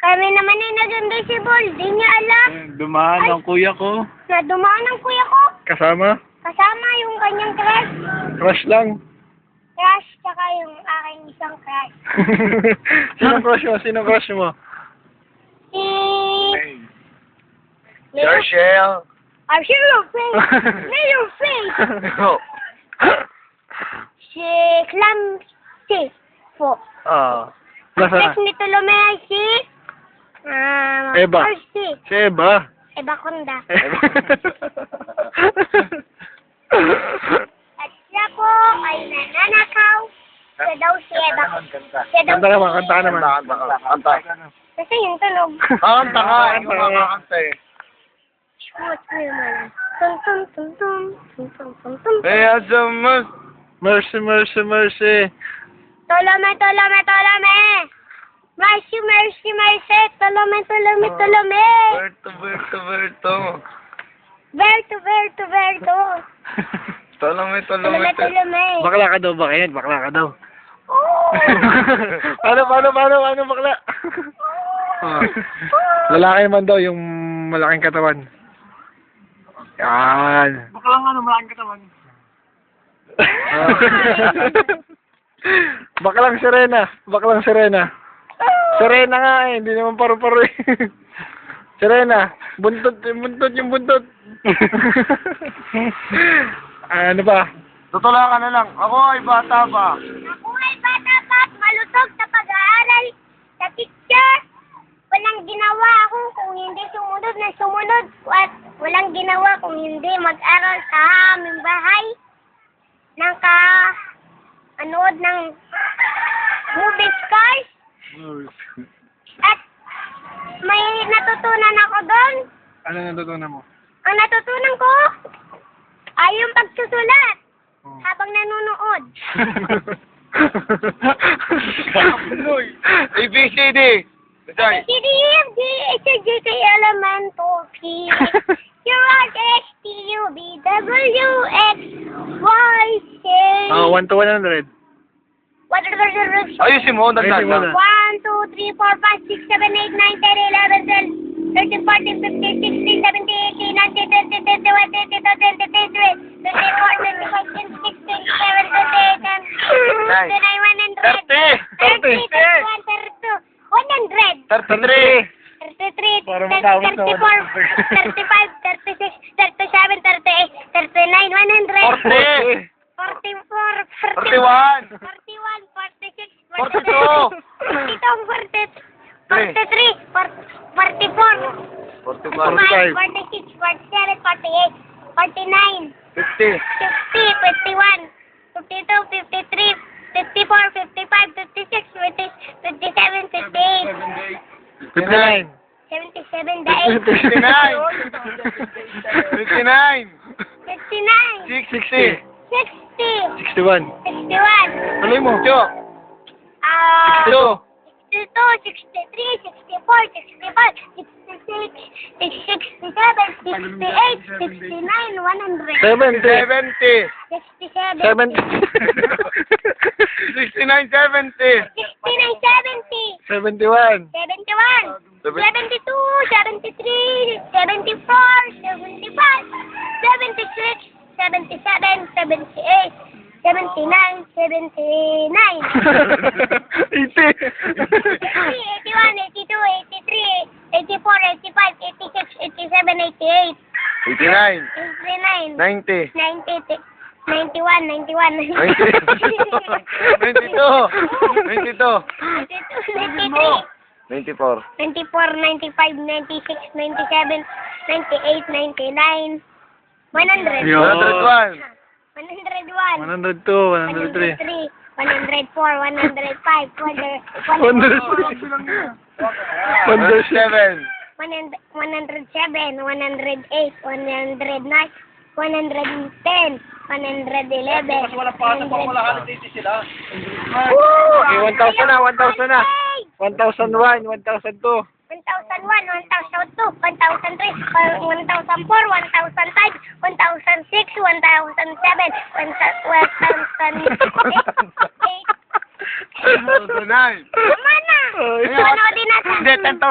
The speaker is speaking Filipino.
Kami naman ay nag-invisible. Di niya alam. Dumaan ang kuya ko. Na dumaan ang kuya ko. Kasama? Kasama yung kanyang crush. Crush lang. Crush, tsaka yung aking isang crush. Sino crush mo? Sino crush mo? Si... Rochelle. Your face. Your face. Si Clamsy. Po. Nasa na? Next nito lumay si... Eva. Percy. Si Eva. Eva Conda. At siya po ay nananakaw. Siya daw si Eva. Siya daw Kanta naman, kanta naman. Kanta. Kasi yung tunog. Kanta ka. Kanta eh. What's naman? Tum tum tum tum tum tum tum tum. Kaya sa mercy, mercy, mercy. Tolome, tolome, tolome. Mercy, mercy, mercy. Tolome, tolome, tolome. Berto, Berto, Berto. Berto, Berto, Berto. Tolome, Tolome, tolome. Bakla ka daw, bakit? Bakla ka daw. Oh. Paano bakla? Lalaki man daw yung malaking katawan. Yan. Bakla nga malaking katawan. Baklang Serena. Baklang Serena. Serena nga eh. Hindi naman paru-paro eh. Serena. Buntot yung buntot. Ano ba? Tutula ka na lang. Ako ay bata pa. Ako ay bata pa at malusog sa pag-aaral. Sa teacher, walang ginawa ako kung hindi sumunod na sumunod. At walang ginawa kung hindi mag-aral sa aming bahay. Anood ng movie scars. At may natutunan ako doon. Ano natutunan mo? Ang natutunan ko ay yung pagsusulat habang nanonood. ABCD. Sorry. CDFG, HG, Elemental P. Q, R, S, T, U, V, W, X, Y, Z. 1 to 100. What are the roots? Ayusin mo, One, dandan lang. 2, 3, 4, 5, 6, 7, 8, 9, 10, 11, 12, 13, 14, 15, 16, 17, 18, 19, 20, 21, 22, 23, 24, 25, 26, 27, 28, 29, 100. 30. 100. 33, Para matawag sa 34, 35, 36, 37, 38, 39, 100. 40. 44, 41. 41, 46, 42. 43, 44, 45. 46, 47, 48, 49, 50. 50, 51, 52, 53, 54, 55, 56, 57, 58, 59. 77, daig. 59. 59. 59, 60. 60, 61. 61, Tuloy mo. 62, 62. 63, 64, 65, 66, 67, 68, 69, 100. 70. 67, 70. 69, 70. 69, 70, 71. 71, 72, 73, 74, 75, 76, 77, 78, 79, 79. 80. 81, 82, 83, 84, 85, 86, 87, 88, 89. 89, 90. 90, 91, 91, 92. 92. 93, 94. 94, 95, 96, 97, 98, 99, 100. 101. 101, 102. 103. 103, 104, 105, 107. 107, 108, 109, 110, 111, Wala pa sa pamalahalit dito sila. Okay, 1,000 na, 1,000 na. 1,001, 1,002. 1,001, 1,002, 1,003, 1,004, 1,005, 1,006, 1,007, 1,008. 1,009. Tama na! Ay. Panoodin natin. Hindi, 10,000